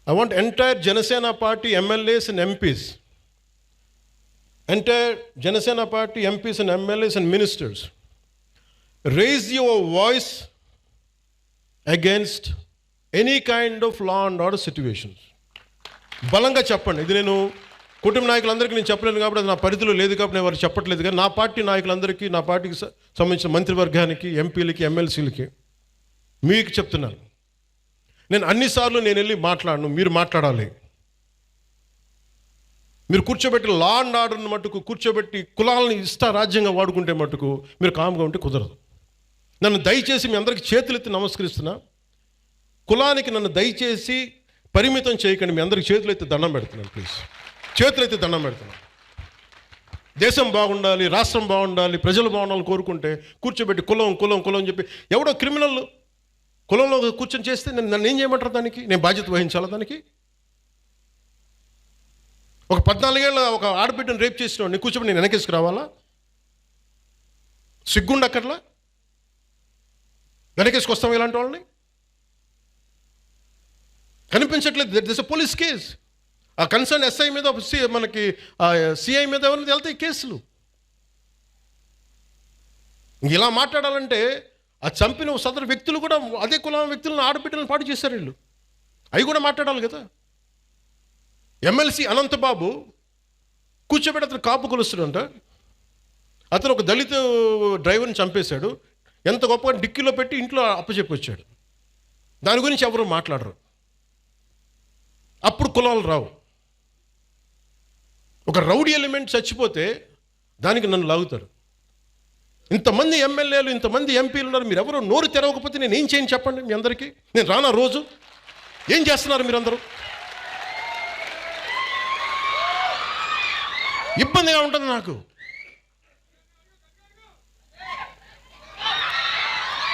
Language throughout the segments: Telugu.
I want entire Janasena party MLAs and MPs, entire Janasena party MPs and MLAs and ministers, raise your voice against any kind of law and order situations. బలంగా చెప్పండి. ఇది నేను కుటుంబ నాయకులందరికీ నేను చెప్పలేను కాబట్టి అది నా పరిధిలో లేదు కాబట్టి నేను వారికి చెప్పట్లేదు. కానీ నా పార్టీ నాయకులందరికీ, నా పార్టీకి సంబంధించిన మంత్రివర్గానికి, ఎంపీలకి, ఎమ్మెల్సీలకి మీకు చెప్తున్నాను, నేను అన్నిసార్లు నేను వెళ్ళి మాట్లాడను, మీరు మాట్లాడాలి. మీరు కూర్చోబెట్టి లా అండ్ ఆర్డర్ని మట్టుకు కూర్చోబెట్టి కులాలని రాజ్యంగా వాడుకుంటే మట్టుకు మీరు కామ్గా ఉంటే కుదరదు. నన్ను దయచేసి మీ అందరికీ చేతులెత్తి నమస్కరిస్తున్నా. కులానికి నన్ను దయచేసి పరిమితం చేయకండి. మీ అందరికి చేతులెత్తి దండం పెడుతున్నాను. ప్లీజ్ చేతులెత్తి దండం పెడుతున్నాను. దేశం బాగుండాలి, రాష్ట్రం బాగుండాలి, ప్రజలు బాగుండాలని కోరుకుంటే కూర్చోబెట్టి కులం కులం కులం అని చెప్పి ఎవడో క్రిమినల్ కులంలో కూర్చొని చేస్తే నన్ను ఏం చేయమంటారు? దానికి నేను బాధ్యత వహించాలా? దానికి ఒక 14 ఏళ్ళ ఒక ఆడబిడ్డను రేప్ చేసిన వాడిని కూర్చోబెట్టి నేను వెనకేసుకు రావాలా? సిగ్గుండక్కర్లా? వెనకేసుకొస్తాం ఇలాంటి వాళ్ళని? కనిపించట్లేదు. This police case. ఆ కన్సర్న్ ఎస్ఐ మీద మనకి సిఐ మీద ఎవరి మీద వెళ్తాయి కేసులు. ఇలా మాట్లాడాలంటే ఆ చంపిన సదరు వ్యక్తులు కూడా అదే కులం వ్యక్తులను, ఆడబిడ్డలను పాటు చేశారు వీళ్ళు. అవి కూడా మాట్లాడాలి కదా. ఎమ్మెల్సీ అనంతబాబు కూర్చోబెట్టి అతను కాపు కొలుస్తాడంట. అతను ఒక దళిత డ్రైవర్ని చంపేశాడు. ఎంత గొప్పగా డిక్కీలో పెట్టి ఇంట్లో అప్పచెప్పి వచ్చాడు. దాని గురించి ఎవరు మాట్లాడరు. అప్పుడు కులాలు రావు. ఒక రౌడీ ఎలిమెంట్ చచ్చిపోతే దానికి నన్ను లాగుతారు. ఇంతమంది ఎమ్మెల్యేలు, ఇంతమంది ఎంపీలు ఉన్నారు, మీరు ఎవరు నోరు తెరవకపోతే నేను ఏం చేయను చెప్పండి? మీ అందరికీ నేను రానా? రోజు ఏం చేస్తున్నారు మీరందరూ? ఇబ్బందిగా ఉంటుంది నాకు.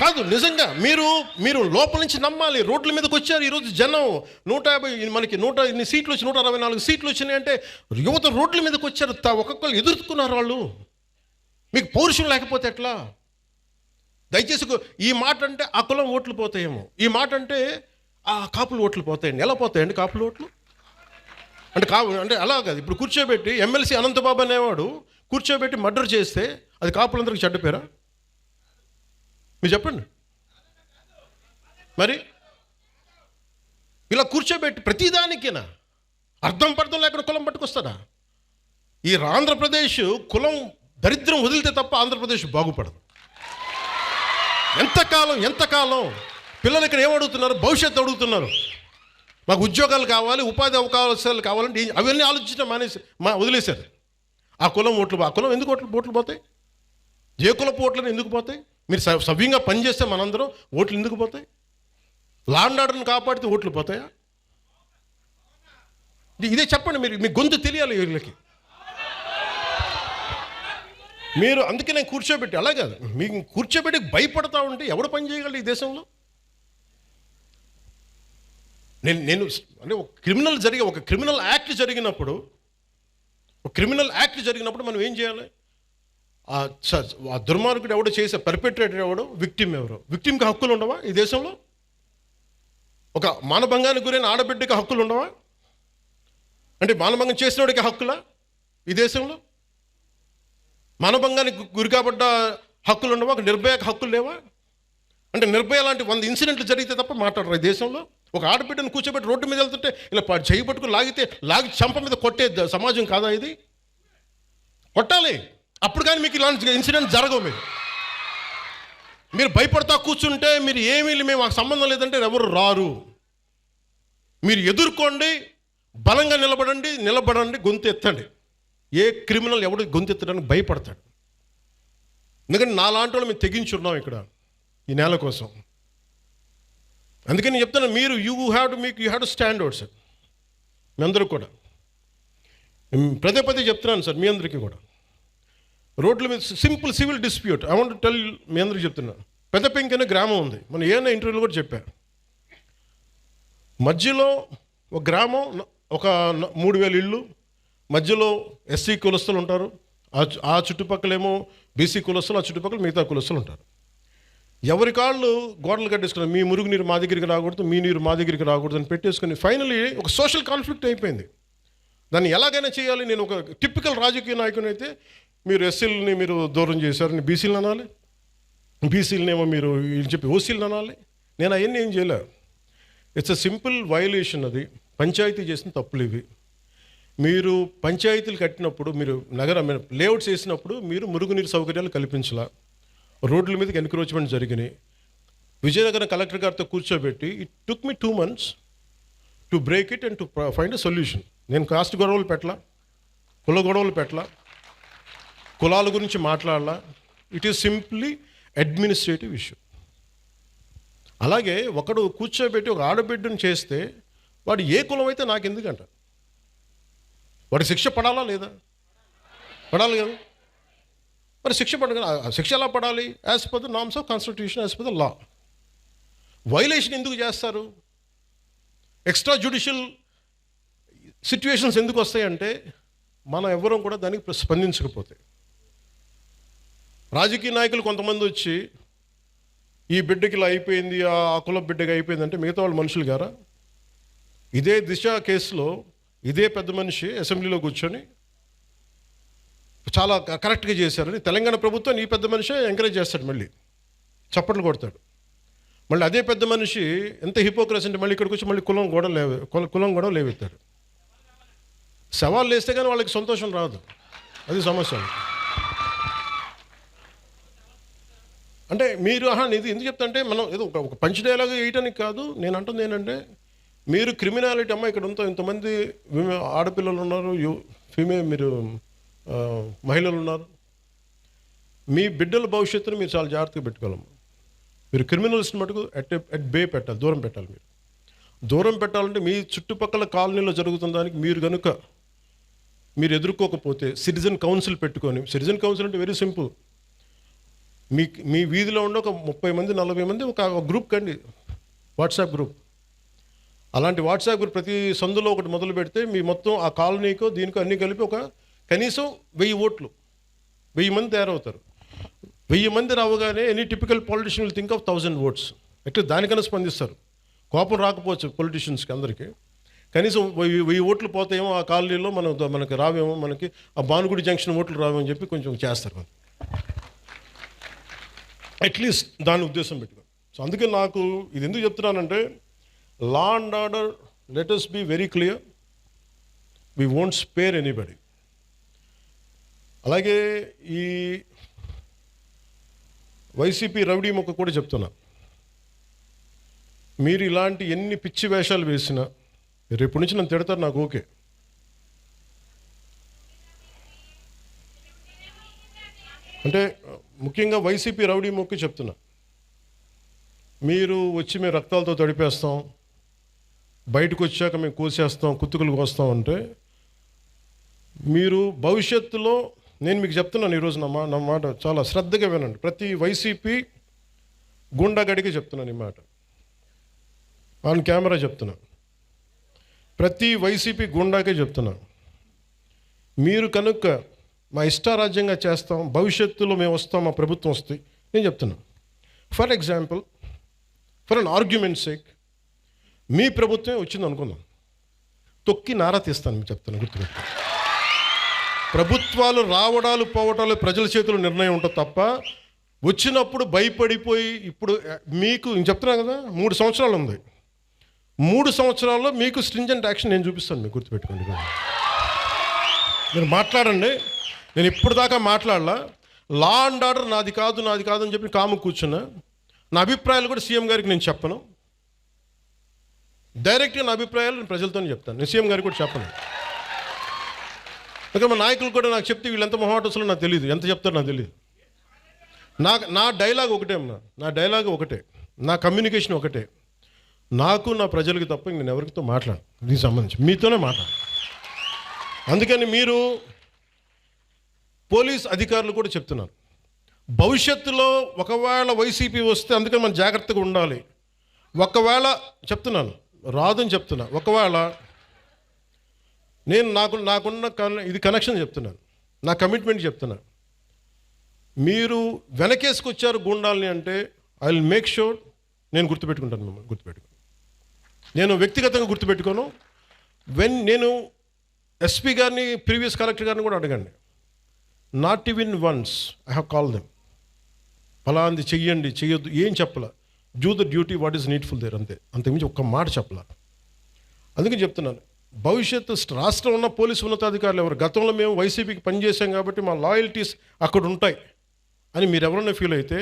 కాదు, నిజంగా మీరు లోపల నుంచి నమ్మాలి. రోడ్ల మీదకి వచ్చారు ఈరోజు జనం. 150 మనకి 100 ఇన్ని సీట్లు వచ్చి 164 సీట్లు వచ్చినాయంటే యువత రోడ్ల మీదకి వచ్చారు. ఒక్కొక్కరు ఎదుర్కొన్నారు వాళ్ళు. మీకు పౌరుషం లేకపోతే ఎట్లా? దయచేసి ఈ మాట అంటే ఆ కులం ఓట్లు పోతాయేమో, ఈ మాట అంటే ఆ కాపులు ఓట్లు పోతాయండి. ఎలా పోతాయండి కాపులు ఓట్లు? అంటే అలా కాదు. ఇప్పుడు కూర్చోబెట్టి ఎమ్మెల్సీ అనంతబాబు అనేవాడు కూర్చోబెట్టి మర్డర్ చేస్తే అది కాపులందరికీ చెడ్డ పేరా? మీరు చెప్పండి. మరి ఇలా కూర్చోబెట్టి ప్రతిదానికేనా అర్థం పర్థం లేకుండా కులం పట్టుకొస్తాడా? ఈ ఆంధ్రప్రదేశ్ కులం దరిద్రం వదిలితే తప్ప ఆంధ్రప్రదేశ్ బాగుపడదు. ఎంతకాలం పిల్లలు ఇక్కడ ఏమడుగుతున్నారు? భవిష్యత్తు అడుగుతున్నారు. మాకు ఉద్యోగాలు కావాలి, ఉపాధి అవకాశాలు కావాలంటే అవన్నీ ఆలోచించడం వదిలేశారు. ఆ కులం ఓట్లు, ఆ కులం ఎందుకు ఓట్లు పోతాయి? ఏ కులపు ఓట్లను ఎందుకు పోతాయి? మీరు సవ్యంగా పనిచేస్తే మనందరం ఓట్లు ఎందుకు పోతాయి? లా అండ్ ఆర్డర్ని కాపాడితే ఓట్లు పోతాయా? ఇదే చెప్పండి. మీ గొంతు తెలియాలి వీళ్ళకి. మీరు అందుకే నేను కూర్చోబెట్టి అలా కాదు, మీకు కూర్చోబెట్టి భయపడతా ఉంటే ఎవడు పని చేయగలరు ఈ దేశంలో? నేను అంటే ఒక క్రిమినల్ యాక్ట్ జరిగినప్పుడు మనం ఏం చేయాలి? ఆ దుర్మార్గుడు ఎవడో చేసే పర్పెట్రేటర్ ఎవడో, విక్టిమ్ ఎవరో. విక్టిమ్కి హక్కులు ఉండవా ఈ దేశంలో? ఒక మానభంగానికి గురైన ఆడబిడ్డకి హక్కులు ఉండవా? అంటే మానభంగం చేసినోడికి హక్కులా ఈ దేశంలో? మానభంగానికి గురి కాబడ్డ హక్కులు ఉండవా? ఒక నిర్భయకు హక్కులు లేవా? అంటే నిర్భయ లాంటి 100 ఇన్సిడెంట్లు జరిగితే తప్ప మాట్లాడరు ఈ దేశంలో. ఒక ఆడబిడ్డను కూర్చోబెట్టి రోడ్డు మీద వెళ్తుంటే ఇలా చేయి పట్టుకుని లాగి చంప మీద కొట్టే సమాజం కాదా ఇది? కొట్టాలి. అప్పుడు కానీ మీకు ఇలాంటి ఇన్సిడెంట్ జరగవు. మీరు భయపడతా కూర్చుంటే మేము మాకు సంబంధం లేదంటే ఎవరు రారు. మీరు ఎదుర్కోండి, బలంగా నిలబడండి, గొంతు ఎత్తండి. ఏ క్రిమినల్ ఎవడు గొంతు ఎత్తడానికి భయపడతాడు? ఎందుకంటే నాలాంటి వాళ్ళు మేము తెగించున్నాం ఇక్కడ ఈ నేల కోసం. అందుకని నేను చెప్తాను, మీరు you have to stand out sir. మీ అందరూ కూడా పదే చెప్తున్నాను సార్, మీ అందరికీ కూడా. రోడ్ల మీద simple civil dispute I want tell, మీ అందరికీ చెప్తున్నాను. పెద్ద పెంకి అనే గ్రామం ఉంది. మనం ఏమైనా ఇంటర్వ్యూలో కూడా చెప్పారు. మధ్యలో ఒక గ్రామం, ఒక 3000 ఇళ్ళు, మధ్యలో ఎస్సీ కులస్తులు ఉంటారు, ఆ చుట్టుపక్కలేమో బీసీ కులస్తులు, ఆ చుట్టుపక్కల మిగతా కులస్తులు ఉంటారు. ఎవరి కాళ్ళు గోడలు కట్టేసుకున్నారు, మీ మురుగు నీరు మా దగ్గరికి రాకూడదు, మీ నీరు మా దగ్గరికి రాకూడదు అని పెట్టేసుకుని ఫైనలీ ఒక సోషల్ కాన్ఫ్లిక్ట్ అయిపోయింది. దాన్ని ఎలాగైనా చేయాలి. నేను ఒక టిపికల్ రాజకీయ నాయకుని అయితే, మీరు ఎస్సీలని మీరు దూరం చేశారని బీసీలను అనాలి, బీసీలనేమో మీరు చెప్పి ఓసీలను అనాలి. నేను అవన్నీ ఏం చేయలే. It's a simple violation. అది పంచాయతీ చేసిన తప్పులు ఇవి. మీరు పంచాయతీలు కట్టినప్పుడు, మీరు లేఅవుట్స్ వేసినప్పుడు మీరు మురుగునీరు సౌకర్యాలు కల్పించాల. రోడ్ల మీదకి ఎన్క్రోచ్మెంట్ జరిగినాయి. విజయనగరం కలెక్టర్ గారితో కూర్చోబెట్టి it took me 2 months to break it and to find a solution. నేను కాస్ట్ గొడవలు పెట్టలా, కుల గొడవలు పెట్టలా, కులాల గురించి మాట్లాడాలా. It is simply administrative issue. అలాగే ఒకడు కూర్చోబెట్టి ఒక ఆడబిడ్డను చేస్తే వాడు ఏ కులం అయితే నాకు ఎందుకంట, వాడి శిక్ష పడాలా లేదా? పడాలి కదా. మరి శిక్ష శిక్ష ఎలా పడాలి? As per the norms of constitution, as per the law. Violation ఎందుకు చేస్తారు? ఎక్స్ట్రా జ్యుడిషియల్ సిచ్యువేషన్స్ ఎందుకు వస్తాయంటే మనం ఎవ్వరం కూడా దానికి స్పందించకపోతే. రాజకీయ నాయకులు కొంతమంది వచ్చి ఈ బిడ్డకి ఇలా అయిపోయింది, ఆ కుల బిడ్డకి అయిపోయింది అంటే మిగతా వాళ్ళు మనుషులు గారా? ఇదే దిశ కేసులో ఇదే పెద్ద మనిషి అసెంబ్లీలో కూర్చొని చాలా కరెక్ట్గా చేశారని తెలంగాణ ప్రభుత్వం ఈ పెద్ద మనిషి ఎంకరేజ్ చేస్తాడు, మళ్ళీ చప్పట్లు కొడతాడు. మళ్ళీ అదే పెద్ద మనిషి ఎంత హిపోక్రసీ అంటే మళ్ళీ ఇక్కడికి వచ్చి మళ్ళీ కులం గొడవ లేవెత్తాడు. సవాళ్ళు వేస్తే కానీ వాళ్ళకి సంతోషం రాదు, అది సమస్య. అంటే మీరు ఇది ఎందుకు చెప్తా అంటే, మనం ఏదో ఒక పంచ్ డైలాగ్ వేయటానికి కాదు. నేను అంటుంది ఏంటంటే, మీరు క్రిమినాలిటీ అమ్మ ఇక్కడ ఇంతమంది ఆడపిల్లలు ఉన్నారు, మీరు మహిళలు ఉన్నారు, మీ బిడ్డల భవిష్యత్తును మీరు చాలా జాగ్రత్తగా పెట్టుకోవాలమ్మా. మీరు క్రిమినల్స్ని మటుకు అట్ బే పెట్టాలి, దూరం పెట్టాలి. మీరు దూరం పెట్టాలంటే మీ చుట్టుపక్కల కాలనీలో జరుగుతున్న దానికి మీరు ఎదుర్కోకపోతే సిటిజన్ కౌన్సిల్ పెట్టుకొని, సిటిజన్ కౌన్సిల్ అంటే వెరీ సింపుల్. మీ వీధిలో ఉండే ఒక 30 మంది 40 మంది ఒక గ్రూప్ కండి, వాట్సాప్ గ్రూప్. అలాంటి వాట్సాప్ గ్రూప్ ప్రతి సందులో ఒకటి మొదలు పెడితే మీ మొత్తం ఆ కాలనీకో దీనికో అన్నీ కలిపి ఒక కనీసం 1000 ఓట్లు, 1000 మంది తయారవుతారు. 1000 మంది రావగానే any typical politician will think of 1000 votes. ఎట్లా దానికన్నా స్పందిస్తారు. కోపం రాకపోవచ్చు పొలిటీషియన్స్కి అందరికీ, కనీసం 1000 ఓట్లు పోతాయేమో ఆ కాలనీలో, మనకి రావేమో, మనకి ఆ భానుగుడి జంక్షన్ ఓట్లు రావేమో అని చెప్పి కొంచెం చేస్తారు. అట్లీస్ట్ దాని ఉద్దేశం పెట్టుకో. సో అందుకే నాకు ఇది ఎందుకు చెప్తున్నానంటే, law and order, let us be very clear, we won't spare anybody. అలాగే ఈ వైసీపీ రౌడీ మొక్క కూడా చెప్తున్నా, మీరు ఇలాంటి ఎన్ని పిచ్చి వేషాలు వేసినా రేపు నుంచి నన్ను తిడతారు, నాకు ఓకే. అంటే ముఖ్యంగా వైసీపీ రౌడీ మొక్కి చెప్తున్నా, మీరు వచ్చి మేము రక్తాలతో తడిపేస్తాం, బయటకు వచ్చాక మేము కోసేస్తాం, కుత్తుకులు కోస్తాం అంటే, మీరు భవిష్యత్తులో, నేను మీకు చెప్తున్నాను ఈరోజు నా మాట చాలా శ్రద్ధగా వినండి. ప్రతి వైసీపీ గుండాగడికి చెప్తున్నాను ఈ మాట, ఆన్ కెమెరా చెప్తున్నా, ప్రతి వైసీపీ గుండాకే చెప్తున్నా, మీరు కనుక మా ఇష్టారాజ్యంగా చేస్తాం, భవిష్యత్తులో మేము వస్తాం, మా ప్రభుత్వం వస్తాయి, నేను చెప్తున్నా. For example, for an argument sake, మీ ప్రభుత్వమే వచ్చింది అనుకుందాం, తొక్కి నారా తీస్తాను మీకు చెప్తాను, గుర్తుపెట్టు. ప్రభుత్వాలు రావడాలు పోవటాలు ప్రజల చేతుల్లో నిర్ణయం ఉంటుంది తప్ప, వచ్చినప్పుడు భయపడిపోయి, ఇప్పుడు మీకు నేను చెప్తున్నా కదా, 3 సంవత్సరాలు ఉంది, 3 సంవత్సరాల్లో మీకు స్ట్రింజెంట్ యాక్షన్ నేను చూపిస్తాను, మీకు గుర్తుపెట్టుకోండి. మీరు మాట్లాడండి, నేను ఇప్పుడు దాకా మాట్లాడలా. లా అండ్ ఆర్డర్ నాది కాదు అని చెప్పి కాము కూర్చున్నా. నా అభిప్రాయాలు కూడా సీఎం గారికి నేను చెప్పను, డైరెక్ట్గా నా అభిప్రాయాలు నేను ప్రజలతోనే చెప్తాను, నేను సీఎం గారికి కూడా చెప్పను. ఇంకా మా నాయకులు కూడా నాకు చెప్తే వీళ్ళు ఎంత మొహాటసులో నాకు తెలియదు, ఎంత చెప్తారో నాకు తెలియదు. నా డైలాగ్ ఒకటే అమ్మా, నా డైలాగ్ ఒకటే, నా కమ్యూనికేషన్ ఒకటే, నాకు నా ప్రజలకి తప్ప నేను ఎవరితో మాట్లాడను, దీనికి సంబంధించి మీతోనే మాట్లాడు. అందుకని మీరు పోలీస్ అధికారులు కూడా చెప్తున్నారు, భవిష్యత్తులో ఒకవేళ వైసీపీ వస్తే అందుకని మనం జాగ్రత్తగా ఉండాలి. ఒకవేళ చెప్తున్నాను, రాదని చెప్తున్నా, ఒకవేళ నేను నాకున్న ఇది కనెక్షన్ చెప్తున్నాను, నా కమిట్మెంట్ చెప్తున్నాను. మీరు వెనకేసుకొచ్చారు గూండాల్ని అంటే ఐ విల్ మేక్ షూర్ నేను గుర్తుపెట్టుకుంటాను, మిమ్మల్ని గుర్తుపెట్టుకుని. నేను వ్యక్తిగతంగా గుర్తుపెట్టుకోను. నేను ఎస్పీ గారిని, ప్రీవియస్ కలెక్టర్ గారిని కూడా అడగండి. Not even once I have call them. ఫలాంది చెయ్యండి, చెయ్యొద్దు ఏం చెప్పాల. Do the duty what is needful there, అంతే. అంతకుమించి ఒక్క మాట చెప్పాల. అందుకని చెప్తున్నాను, భవిష్యత్తు రాష్ట్రంలో ఉన్న పోలీసు ఉన్నతాధికారులు ఎవరు, గతంలో మేము వైసీపీకి పనిచేసాం కాబట్టి మా లాయల్టీస్ అక్కడ ఉంటాయి అని మీరు ఎవరన్నా ఫీల్ అయితే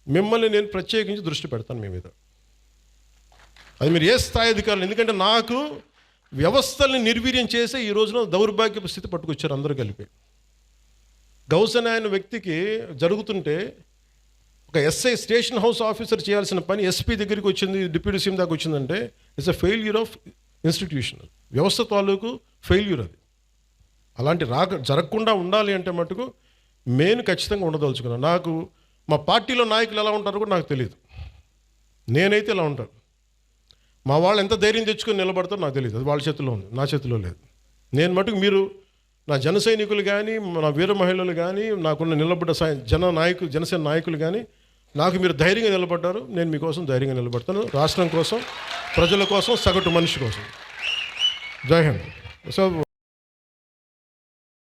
మిమ్మల్ని నేను ప్రత్యేకించి దృష్టి పెడతాను మీ మీద. అది మీరు ఏ స్థాయి అధికారులు. ఎందుకంటే నాకు వ్యవస్థల్ని నిర్వీర్యం చేసే ఈ రోజున దౌర్భాగ్యపు స్థితి పట్టుకొచ్చారు అందరూ కలిపి. గౌసన్ అనే వ్యక్తికి జరుగుతుంటే ఒక ఎస్ఐ, స్టేషన్ హౌస్ ఆఫీసర్ చేయాల్సిన పని ఎస్పీ దగ్గరికి వచ్చింది, డిప్యూటీ సీఎం దాకా వచ్చిందంటే it's a failure of institutional వ్యవస్థ తాలూకు ఫెయిల్యూర్ అది. అలాంటి జరగకుండా ఉండాలి అంటే మటుకు నేను ఖచ్చితంగా ఉండదలుచుకున్నాను. నాకు మా పార్టీలో నాయకులు ఎలా ఉంటారో కూడా నాకు తెలియదు. నేనైతే ఇలా ఉంటాను. మా వాళ్ళు ఎంత ధైర్యం తెచ్చుకొని నిలబడతారో నాకు తెలియదు. అది వాళ్ళ చేతిలో ఉంది, నా చేతిలో లేదు. నేను మటుకు మీరు నా జన సైనికులు కానీ, నా వీర మహిళలు కానీ, నాకున్న నిలబడ్డ జనసేన నాయకులు కానీ నాకు మీరు ధైర్యంగా నిలబడ్డారు. నేను మీకోసం ధైర్యంగా నిలబడతాను, రాష్ట్రం కోసం, ప్రజల కోసం, సగటు మనిషి కోసం. జై హింద్. సో